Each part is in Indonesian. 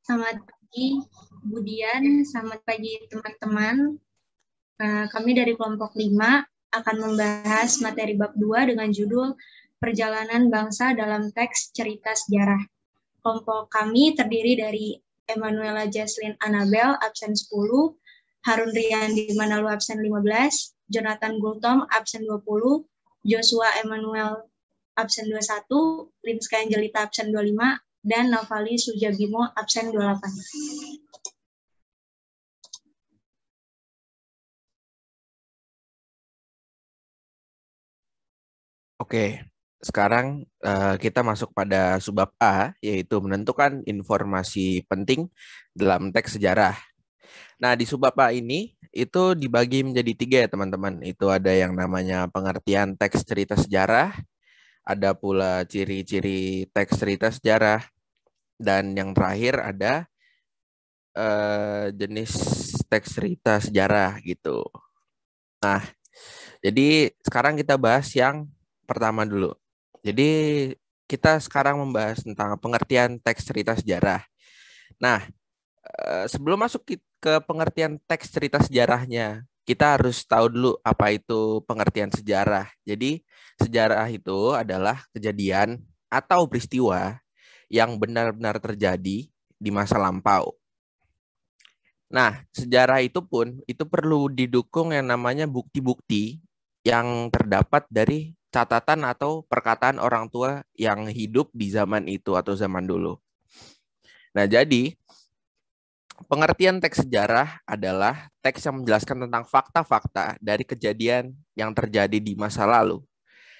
Selamat pagi, Budian. Selamat pagi, teman-teman. Kami dari kelompok 5 akan membahas materi bab 2 dengan judul Perjalanan Bangsa dalam Teks Cerita Sejarah. Kelompok kami terdiri dari Emanuela Jaslyn Anabel, absen 10, Harun Riyandi Manalu, absen 15, Jonathan Gultom, absen 20, Joshua Emmanuel, absen 21, Linska Angelita, absen 25, dan Navali Sujabimo, absen 28. Oke, sekarang kita masuk pada subbab A, yaitu menentukan informasi penting dalam teks sejarah. Nah, di subbab A ini itu dibagi menjadi 3 ya teman-teman. Itu ada yang namanya pengertian teks cerita sejarah, ada pula ciri-ciri teks cerita sejarah, dan yang terakhir ada jenis teks cerita sejarah gitu. Nah, jadi sekarang kita bahas yang pertama dulu. Jadi kita sekarang membahas tentang pengertian teks cerita sejarah. Nah, sebelum masuk ke pengertian teks cerita sejarahnya, kita harus tahu dulu apa itu pengertian sejarah. Jadi, sejarah itu adalah kejadian atau peristiwa yang benar-benar terjadi di masa lampau. Nah, sejarah itu pun itu perlu didukung yang namanya bukti-bukti yang terdapat dari catatan atau perkataan orang tua yang hidup di zaman itu atau zaman dulu. Nah, jadi pengertian teks sejarah adalah teks yang menjelaskan tentang fakta-fakta dari kejadian yang terjadi di masa lalu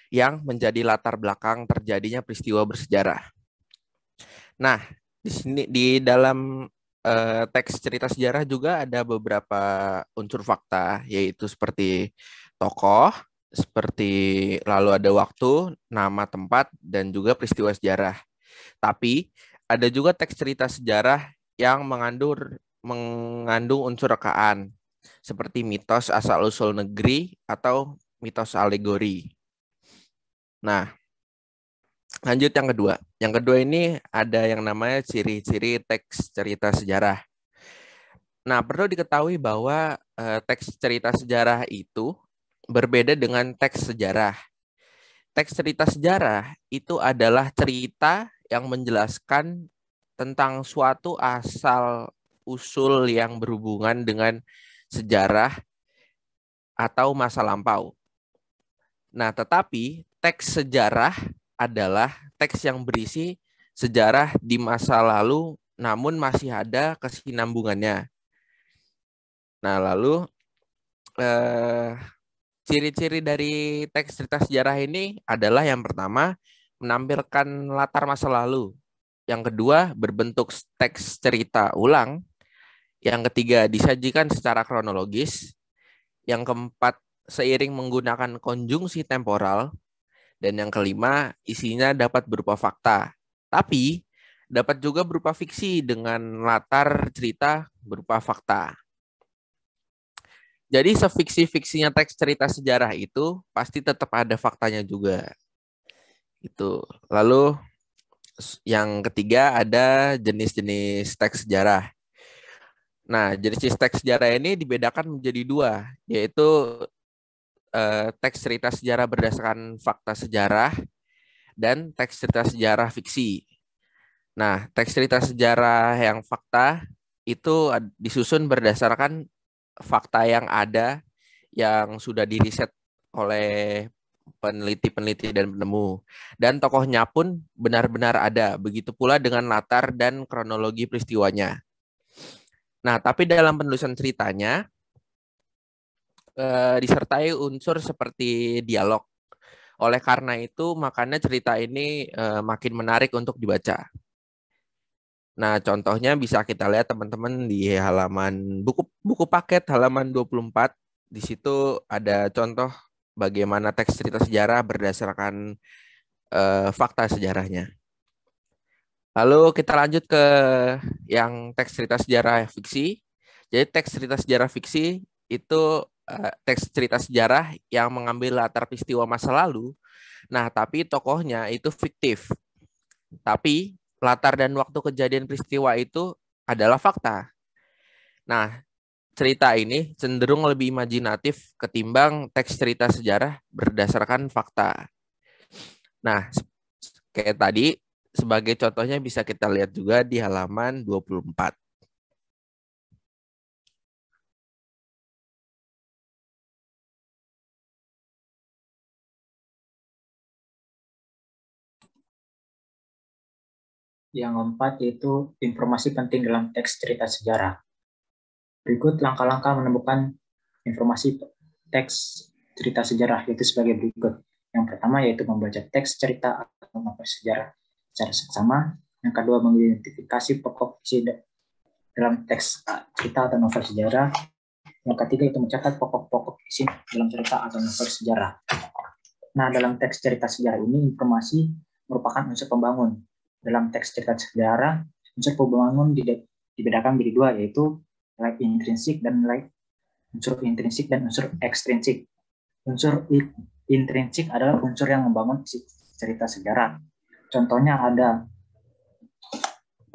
yang menjadi latar belakang terjadinya peristiwa bersejarah. Nah, di sini di dalam teks cerita sejarah juga ada beberapa unsur fakta, yaitu seperti tokoh, seperti lalu ada waktu, nama tempat, dan juga peristiwa sejarah. Tapi ada juga teks cerita sejarah yang mengandung unsur rekaan, seperti mitos asal-usul negeri atau mitos alegori. Nah, lanjut yang kedua. Yang kedua ini ada yang namanya ciri-ciri teks cerita sejarah. Nah, perlu diketahui bahwa teks cerita sejarah itu berbeda dengan teks sejarah. Teks cerita sejarah itu adalah cerita yang menjelaskan tentang suatu asal usul yang berhubungan dengan sejarah atau masa lampau. Nah, tetapi teks sejarah adalah teks yang berisi sejarah di masa lalu namun masih ada kesinambungannya. Nah, lalu ciri-ciri dari teks cerita sejarah ini adalah yang pertama, menampilkan latar masa lalu. Yang kedua, berbentuk teks cerita ulang. Yang ketiga, disajikan secara kronologis. Yang keempat, seiring menggunakan konjungsi temporal. Dan yang kelima, isinya dapat berupa fakta. Tapi, dapat juga berupa fiksi dengan latar cerita berupa fakta. Jadi sefiksi-fiksinya teks cerita sejarah itu pasti tetap ada faktanya juga. Itu. Lalu yang ketiga ada jenis-jenis teks sejarah. Nah, jenis teks sejarah ini dibedakan menjadi 2, yaitu teks cerita sejarah berdasarkan fakta sejarah dan teks cerita sejarah fiksi. Nah, teks cerita sejarah yang fakta itu disusun berdasarkan fakta yang ada yang sudah diriset oleh peneliti-peneliti dan penemu. Dan tokohnya pun benar-benar ada. Begitu pula dengan latar dan kronologi peristiwanya. Nah, tapi dalam penulisan ceritanya disertai unsur seperti dialog. Oleh karena itu, makanya cerita ini makin menarik untuk dibaca. Nah, contohnya bisa kita lihat teman-teman di halaman buku paket halaman 24. Di situ ada contoh bagaimana teks cerita sejarah berdasarkan fakta sejarahnya. Lalu kita lanjut ke yang teks cerita sejarah fiksi. Jadi teks cerita sejarah fiksi itu teks cerita sejarah yang mengambil latar peristiwa masa lalu. Nah, tapi tokohnya itu fiktif. Tapi latar dan waktu kejadian peristiwa itu adalah fakta. Nah, cerita ini cenderung lebih imajinatif ketimbang teks cerita sejarah berdasarkan fakta. Nah, kayak tadi, sebagai contohnya bisa kita lihat juga di halaman 24. Yang keempat yaitu informasi penting dalam teks cerita sejarah. Berikut langkah-langkah menemukan informasi teks cerita sejarah, yaitu sebagai berikut. Yang pertama yaitu membaca teks cerita atau novel sejarah secara seksama. Yang kedua, mengidentifikasi pokok isi dalam teks cerita atau novel sejarah. Yang ketiga itu mencatat pokok-pokok isi dalam cerita atau novel sejarah. Nah, dalam teks cerita sejarah ini informasi merupakan unsur pembangun. Dalam teks cerita sejarah, unsur pembangun dibedakan menjadi dua, yaitu nilai intrinsik dan nilai unsur intrinsik dan unsur ekstrinsik. Unsur intrinsik adalah unsur yang membangun isi cerita sejarah. Contohnya ada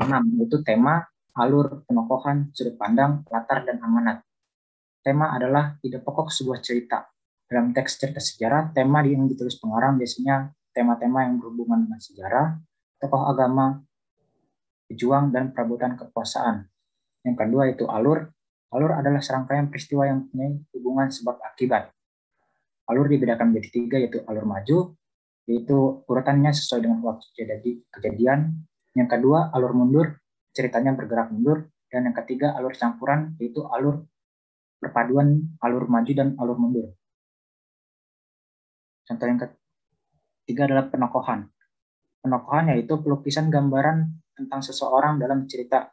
6, yaitu tema, alur, penokohan, sudut pandang, latar, dan amanat. Tema adalah ide pokok sebuah cerita. Dalam teks cerita sejarah, tema yang ditulis pengarang biasanya tema-tema yang berhubungan dengan sejarah, tokoh agama, pejuang, dan perabotan kekuasaan. Yang kedua itu alur. Alur adalah serangkaian peristiwa yang punya hubungan sebab akibat. Alur dibedakan menjadi 3, yaitu alur maju, yaitu urutannya sesuai dengan waktu kejadian. Yang kedua, alur mundur, ceritanya bergerak mundur. Dan yang ketiga, alur campuran, yaitu alur perpaduan alur maju dan alur mundur. Contoh yang ketiga adalah penokohan. Penokohan yaitu pelukisan gambaran tentang seseorang dalam cerita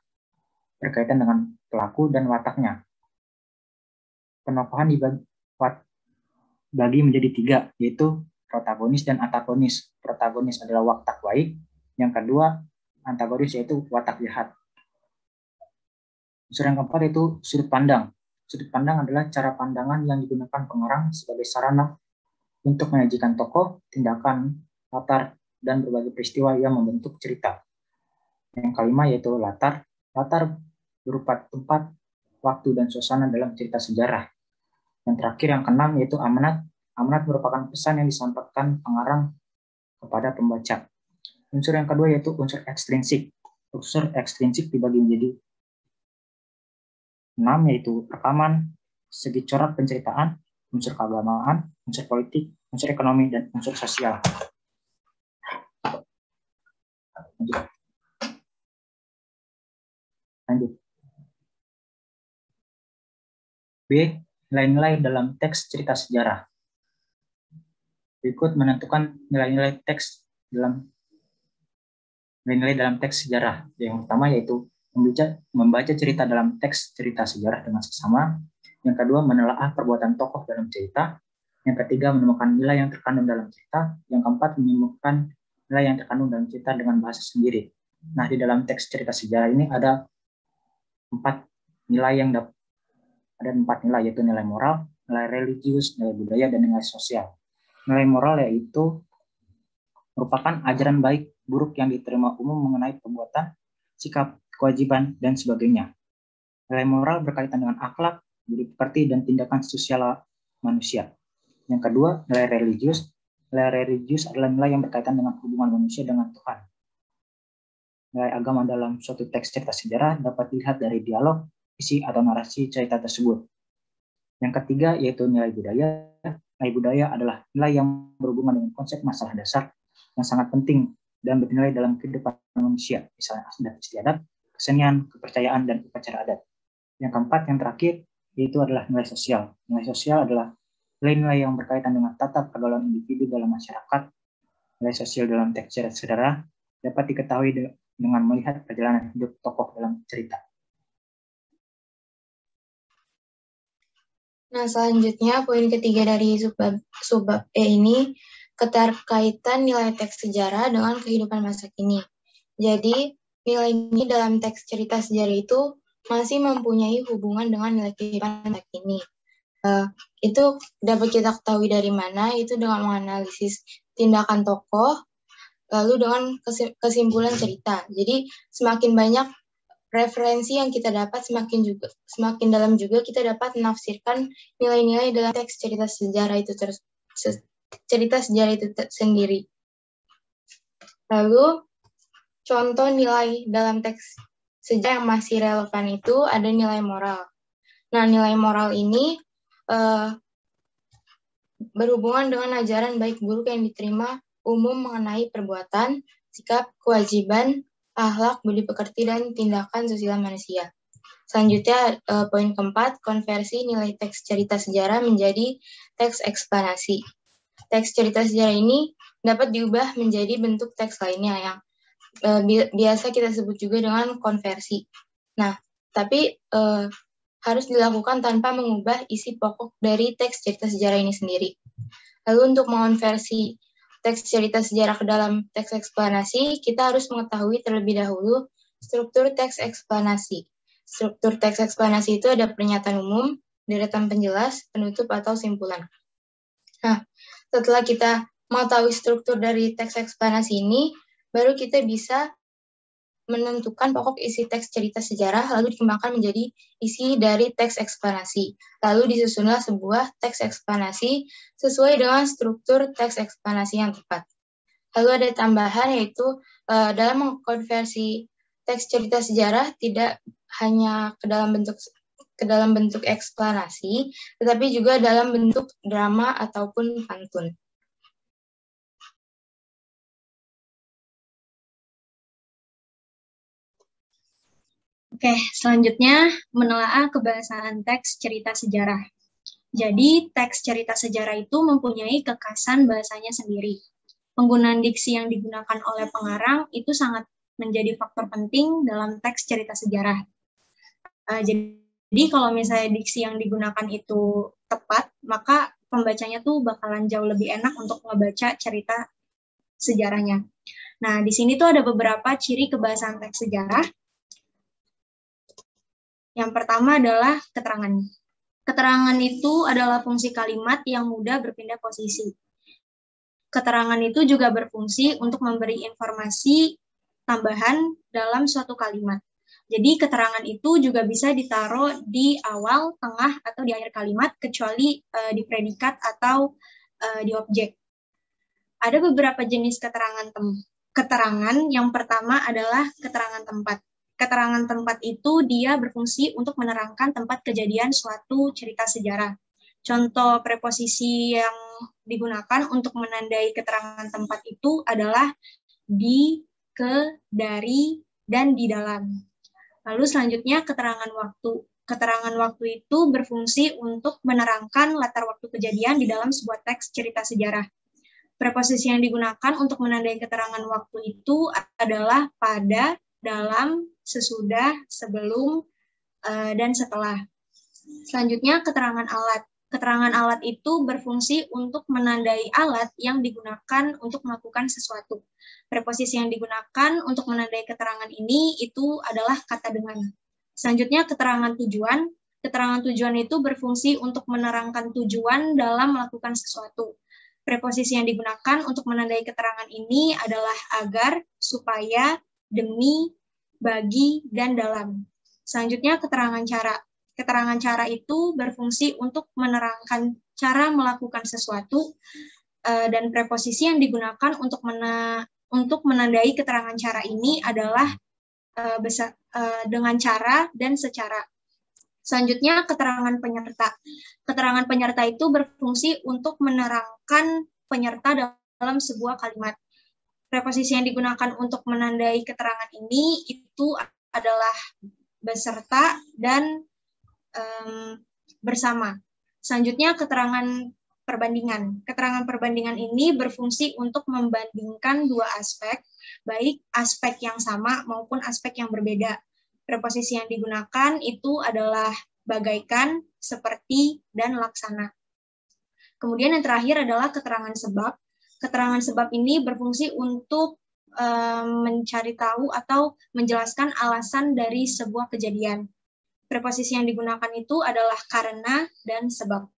berkaitan dengan pelaku dan wataknya. Penokohan dibagi menjadi 3, yaitu protagonis dan antagonis. Protagonis adalah watak baik, yang kedua antagonis yaitu watak jahat. Unsur yang keempat yaitu sudut pandang. Sudut pandang adalah cara pandangan yang digunakan pengarang sebagai sarana untuk menyajikan tokoh, tindakan, latar, dan berbagai peristiwa yang membentuk cerita. Yang kelima yaitu latar. Latar berupa tempat, waktu, dan suasana dalam cerita sejarah. Yang terakhir yang keenam yaitu amanat. Amanat merupakan pesan yang disampaikan pengarang kepada pembaca. Unsur yang kedua yaitu unsur ekstrinsik. Unsur ekstrinsik dibagi menjadi 6, yaitu rekaman, segi corak penceritaan, unsur keagamaan, unsur politik, unsur ekonomi, dan unsur sosial. Lanjut. B. Nilai-nilai dalam teks cerita sejarah. Berikut menentukan nilai-nilai dalam teks sejarah. Yang pertama yaitu membaca cerita dalam teks cerita sejarah dengan seksama. Yang kedua, menelaah perbuatan tokoh dalam cerita. Yang ketiga, menemukan nilai yang terkandung dalam cerita. Yang keempat, menemukan nilai yang terkandung dalam cerita dengan bahasa sendiri. Nah, di dalam teks cerita sejarah ini ada 4 nilai yaitu nilai moral, nilai religius, nilai budaya, dan nilai sosial. Nilai moral yaitu merupakan ajaran baik buruk yang diterima umum mengenai perbuatan, sikap, kewajiban, dan sebagainya. Nilai moral berkaitan dengan akhlak, budi pekerti, dan tindakan sosial manusia. Yang kedua, nilai religius. Nilai religius adalah nilai yang berkaitan dengan hubungan manusia dengan Tuhan. Nilai agama dalam suatu teks cerita sejarah dapat dilihat dari dialog, isi, atau narasi cerita tersebut. Yang ketiga yaitu nilai budaya. Nilai budaya adalah nilai yang berhubungan dengan konsep masalah dasar yang sangat penting dan bernilai dalam kehidupan manusia, misalnya adat istiadat, kesenian, kepercayaan, dan upacara adat. Yang keempat, yang terakhir, yaitu adalah nilai sosial. Nilai sosial adalah nilai-nilai yang berkaitan dengan tata pergaulan individu dalam masyarakat. Nilai sosial dalam teks cerita sejarah dapat diketahui dengan melihat perjalanan hidup tokoh dalam cerita. Nah, selanjutnya poin ketiga dari subbab E ini keterkaitan nilai teks sejarah dengan kehidupan masa kini. Jadi, nilai ini dalam teks cerita sejarah itu masih mempunyai hubungan dengan nilai kehidupan masa kini. Itu dapat kita ketahui dari mana? Itu dengan menganalisis tindakan tokoh, lalu dengan kesimpulan cerita. Jadi, semakin banyak referensi yang kita dapat semakin dalam juga kita dapat menafsirkan nilai-nilai dalam teks cerita sejarah itu sendiri. Lalu contoh nilai dalam teks sejarah yang masih relevan itu ada nilai moral. Nah, nilai moral ini berhubungan dengan ajaran baik buruk yang diterima umum mengenai perbuatan, sikap, kewajiban, akhlak, budi pekerti, dan tindakan sosial manusia. Selanjutnya, poin keempat, konversi nilai teks cerita sejarah menjadi teks eksplanasi. Teks cerita sejarah ini dapat diubah menjadi bentuk teks lainnya yang biasa kita sebut juga dengan konversi. Nah, tapi harus dilakukan tanpa mengubah isi pokok dari teks cerita sejarah ini sendiri. Lalu untuk mengonversi teks cerita sejarah ke dalam teks eksplanasi, kita harus mengetahui terlebih dahulu struktur teks eksplanasi. Struktur teks eksplanasi itu ada pernyataan umum, deretan penjelas, penutup, atau simpulan. Nah, setelah kita mengetahui struktur dari teks eksplanasi ini, baru kita bisa menentukan pokok isi teks cerita sejarah, lalu dikembangkan menjadi isi dari teks eksplanasi. Lalu disusunlah sebuah teks eksplanasi sesuai dengan struktur teks eksplanasi yang tepat. Lalu ada tambahan, yaitu dalam mengkonversi teks cerita sejarah tidak hanya ke dalam bentuk eksplanasi, tetapi juga dalam bentuk drama ataupun pantun. Oke, selanjutnya menelaah kebahasaan teks cerita sejarah. Jadi, teks cerita sejarah itu mempunyai kekhasan bahasanya sendiri. Penggunaan diksi yang digunakan oleh pengarang itu sangat menjadi faktor penting dalam teks cerita sejarah. Jadi, kalau misalnya diksi yang digunakan itu tepat, maka pembacanya tuh bakalan jauh lebih enak untuk ngebaca cerita sejarahnya. Nah, di sini tuh ada beberapa ciri kebahasaan teks sejarah. Yang pertama adalah keterangan. Keterangan itu adalah fungsi kalimat yang mudah berpindah posisi. Keterangan itu juga berfungsi untuk memberi informasi tambahan dalam suatu kalimat. Jadi keterangan itu juga bisa ditaruh di awal, tengah, atau di akhir kalimat, kecuali di predikat atau di objek. Ada beberapa jenis keterangan. Yang pertama adalah keterangan tempat. Keterangan tempat itu dia berfungsi untuk menerangkan tempat kejadian suatu cerita sejarah. Contoh preposisi yang digunakan untuk menandai keterangan tempat itu adalah di, ke, dari, dan di dalam. Lalu selanjutnya keterangan waktu. Keterangan waktu itu berfungsi untuk menerangkan latar waktu kejadian di dalam sebuah teks cerita sejarah. Preposisi yang digunakan untuk menandai keterangan waktu itu adalah pada, dalam, sesudah, sebelum, dan setelah. Selanjutnya, keterangan alat. Keterangan alat itu berfungsi untuk menandai alat yang digunakan untuk melakukan sesuatu. Preposisi yang digunakan untuk menandai keterangan ini itu adalah kata dengan. Selanjutnya, keterangan tujuan. Keterangan tujuan itu berfungsi untuk menerangkan tujuan dalam melakukan sesuatu. Preposisi yang digunakan untuk menandai keterangan ini adalah agar, supaya, demi, bagi, dan dalam. Selanjutnya, keterangan cara. Keterangan cara itu berfungsi untuk menerangkan cara melakukan sesuatu, dan preposisi yang digunakan untuk menandai keterangan cara ini adalah dengan cara dan secara. Selanjutnya, keterangan penyerta. Keterangan penyerta itu berfungsi untuk menerangkan penyerta dalam sebuah kalimat. Preposisi yang digunakan untuk menandai keterangan ini itu adalah beserta dan bersama. Selanjutnya, keterangan perbandingan. Keterangan perbandingan ini berfungsi untuk membandingkan dua aspek, baik aspek yang sama maupun aspek yang berbeda. Preposisi yang digunakan itu adalah bagaikan, seperti, dan laksana. Kemudian yang terakhir adalah keterangan sebab. Keterangan sebab ini berfungsi untuk mencari tahu atau menjelaskan alasan dari sebuah kejadian. Preposisi yang digunakan itu adalah karena dan sebab.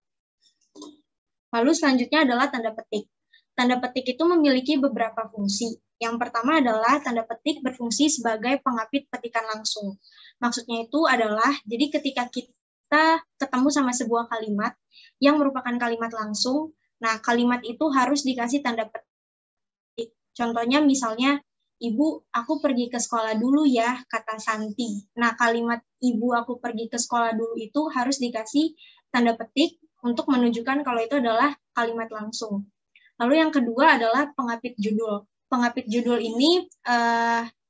Lalu selanjutnya adalah tanda petik. Tanda petik itu memiliki beberapa fungsi. Yang pertama adalah tanda petik berfungsi sebagai pengapit petikan langsung. Maksudnya itu adalah, jadi ketika kita ketemu sama sebuah kalimat yang merupakan kalimat langsung, nah kalimat itu harus dikasih tanda petik. Contohnya misalnya, Ibu, aku pergi ke sekolah dulu ya, kata Santi. Nah, kalimat Ibu, aku pergi ke sekolah dulu itu harus dikasih tanda petik untuk menunjukkan kalau itu adalah kalimat langsung. Lalu yang kedua adalah pengapit judul. Pengapit judul ini,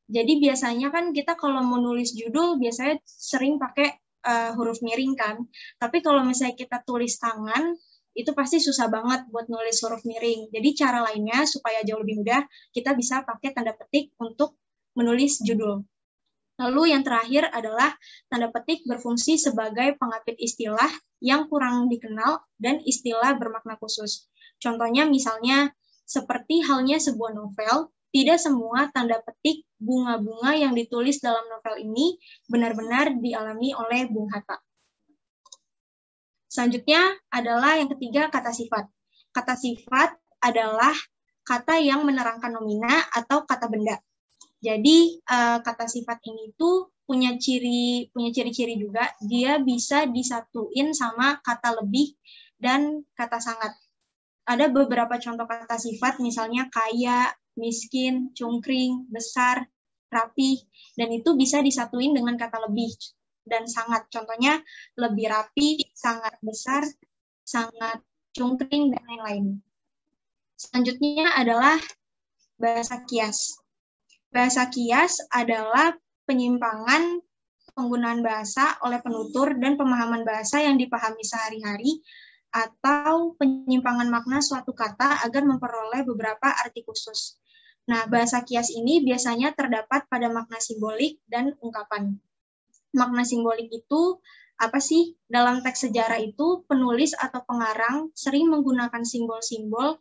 jadi biasanya kan kita kalau mau nulis judul, biasanya sering pakai huruf miring kan. Tapi kalau misalnya kita tulis tangan, itu pasti susah banget buat nulis huruf miring. Jadi cara lainnya supaya jauh lebih mudah, kita bisa pakai tanda petik untuk menulis judul. Lalu yang terakhir adalah tanda petik berfungsi sebagai pengapit istilah yang kurang dikenal dan istilah bermakna khusus. Contohnya misalnya seperti halnya sebuah novel, tidak semua tanda petik bunga-bunga yang ditulis dalam novel ini benar-benar dialami oleh Bung Hatta. Selanjutnya adalah yang ketiga, kata sifat. Kata sifat adalah kata yang menerangkan nomina atau kata benda. Jadi kata sifat ini tuh punya ciri-ciri juga, dia bisa disatuin sama kata lebih dan kata sangat. Ada beberapa contoh kata sifat, misalnya kaya, miskin, cungkring, besar, rapi, dan itu bisa disatuin dengan kata lebih dan sangat. Contohnya lebih rapi, sangat besar, sangat cungkring, dan lain-lain. Selanjutnya adalah bahasa kias. Bahasa kias adalah penyimpangan penggunaan bahasa oleh penutur dan pemahaman bahasa yang dipahami sehari-hari atau penyimpangan makna suatu kata agar memperoleh beberapa arti khusus. Nah, bahasa kias ini biasanya terdapat pada makna simbolik dan ungkapan. Makna simbolik itu apa sih? Dalam teks sejarah itu, penulis atau pengarang sering menggunakan simbol-simbol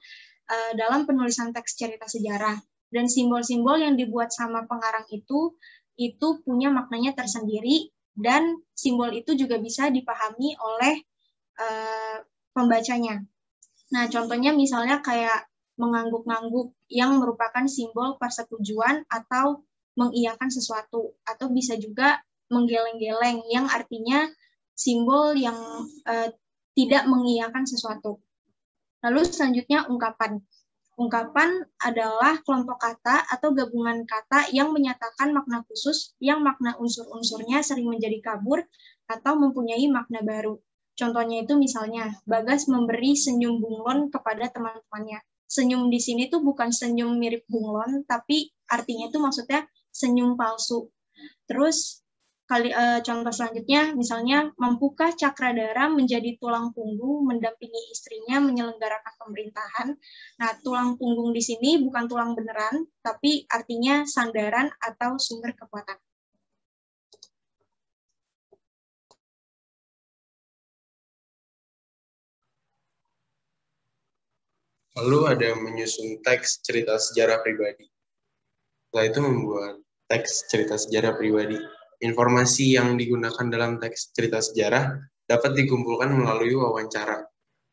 dalam penulisan teks cerita sejarah. Dan simbol-simbol yang dibuat sama pengarang itu punya maknanya tersendiri, dan simbol itu juga bisa dipahami oleh pembacanya. Nah, contohnya misalnya kayak mengangguk-ngangguk yang merupakan simbol persetujuan atau mengiyakan sesuatu, atau bisa juga menggeleng-geleng yang artinya simbol yang tidak mengiyakan sesuatu. Lalu selanjutnya ungkapan. Ungkapan adalah kelompok kata atau gabungan kata yang menyatakan makna khusus yang makna unsur-unsurnya sering menjadi kabur atau mempunyai makna baru. Contohnya itu misalnya, Bagas memberi senyum bunglon kepada teman-temannya. Senyum di sini tuh bukan senyum mirip bunglon, tapi artinya itu maksudnya senyum palsu. Terus contoh selanjutnya, misalnya, mampukah Cakradara menjadi tulang punggung mendampingi istrinya menyelenggarakan pemerintahan? Nah, tulang punggung di sini bukan tulang beneran, tapi artinya sandaran atau sumber kekuatan. Lalu ada menyusun teks cerita sejarah pribadi. Setelah itu membuat teks cerita sejarah pribadi. Informasi yang digunakan dalam teks cerita sejarah dapat dikumpulkan melalui wawancara.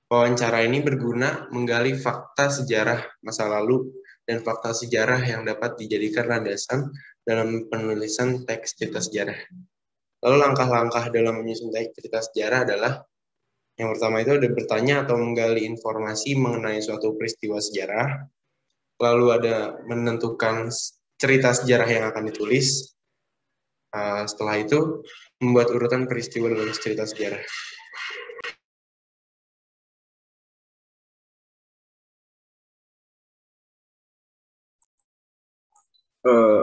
Wawancara ini berguna menggali fakta sejarah masa lalu dan fakta sejarah yang dapat dijadikan landasan dalam penulisan teks cerita sejarah. Lalu langkah-langkah dalam menyusun teks cerita sejarah adalah yang pertama itu ada bertanya atau menggali informasi mengenai suatu peristiwa sejarah. Lalu ada menentukan cerita sejarah yang akan ditulis. Setelah itu, membuat urutan peristiwa dalam cerita sejarah.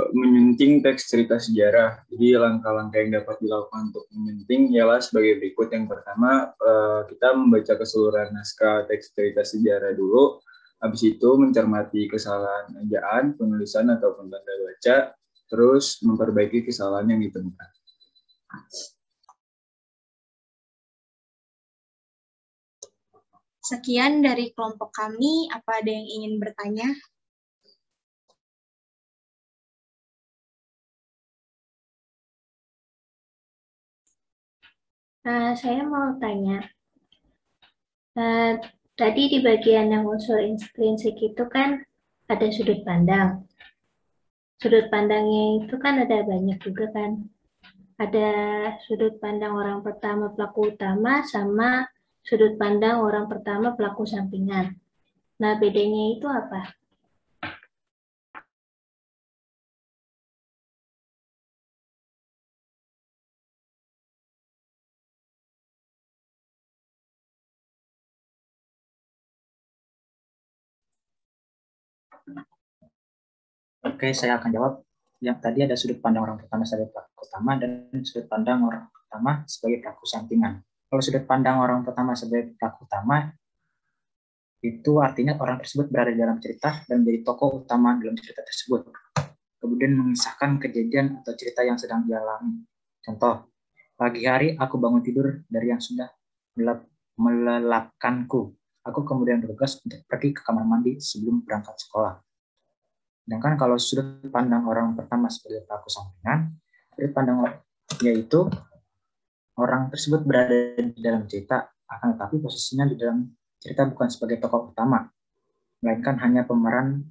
Menyunting teks cerita sejarah. Jadi langkah-langkah yang dapat dilakukan untuk menyunting ialah sebagai berikut. Yang pertama, kita membaca keseluruhan naskah teks cerita sejarah dulu. Habis itu mencermati kesalahan ejaan, penulisan ataupun tanda baca, terus memperbaiki kesalahan yang ditemukan. Sekian dari kelompok kami. Apa ada yang ingin bertanya? Saya mau tanya, Tadi di bagian yang unsur intrinsik itu kan ada sudut pandang. Sudut pandangnya itu kan ada banyak juga kan. Ada sudut pandang orang pertama pelaku utama sama sudut pandang orang pertama pelaku sampingan. Nah, bedanya itu apa? Oke, saya akan jawab. Yang tadi ada sudut pandang orang pertama sebagai pelaku utama dan sudut pandang orang pertama sebagai pelaku sampingan. Kalau sudut pandang orang pertama sebagai pelaku utama, itu artinya orang tersebut berada di dalam cerita dan menjadi tokoh utama dalam cerita tersebut. Kemudian mengisahkan kejadian atau cerita yang sedang dialami. Contoh, pagi hari aku bangun tidur dari yang sudah melelapkanku. Aku kemudian bergegas untuk pergi ke kamar mandi sebelum berangkat sekolah. Sedangkan kalau sudut pandang orang pertama sebagai pelaku sampingan, sudut pandang yaitu orang tersebut berada di dalam cerita, akan tetapi posisinya di dalam cerita bukan sebagai tokoh utama, melainkan hanya pemeran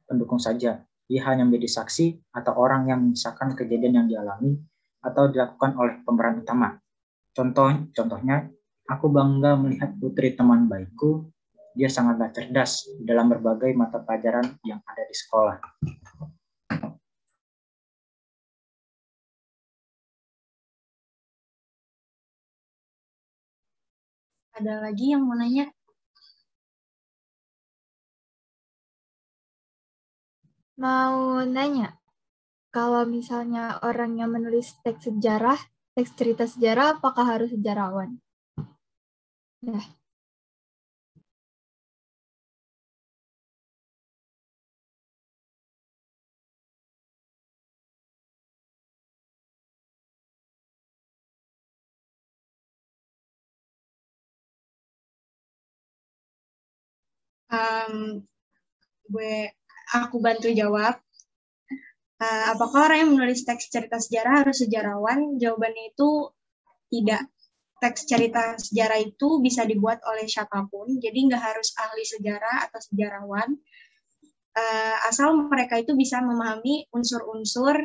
pendukung saja. Ia hanya menjadi saksi atau orang yang mengisahkan kejadian yang dialami atau dilakukan oleh pemeran utama. Contohnya, aku bangga melihat putri teman baikku. Dia sangatlah cerdas dalam berbagai mata pelajaran yang ada di sekolah. Ada lagi yang mau nanya? Mau nanya, kalau misalnya orang yang menulis teks sejarah, teks cerita sejarah, apakah harus sejarawan? Nah. Aku bantu jawab. Apakah orang yang menulis teks cerita sejarah harus sejarawan? Jawabannya itu tidak. Teks cerita sejarah itu bisa dibuat oleh siapapun, jadi nggak harus ahli sejarah atau sejarawan. Asal mereka itu bisa memahami unsur-unsur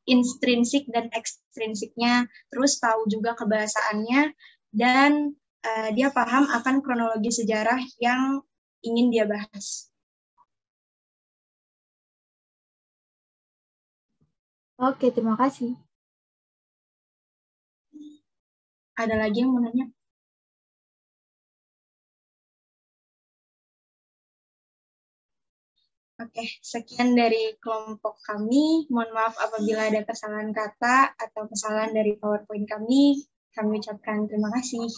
intrinsik dan ekstrinsiknya, terus tahu juga kebahasaannya, dan dia paham akan kronologi sejarah yang ingin dia bahas. Oke, terima kasih. Ada lagi yang mau nanya? Oke, sekian dari kelompok kami. Mohon maaf apabila ada kesalahan kata atau kesalahan dari PowerPoint kami. Kami ucapkan terima kasih.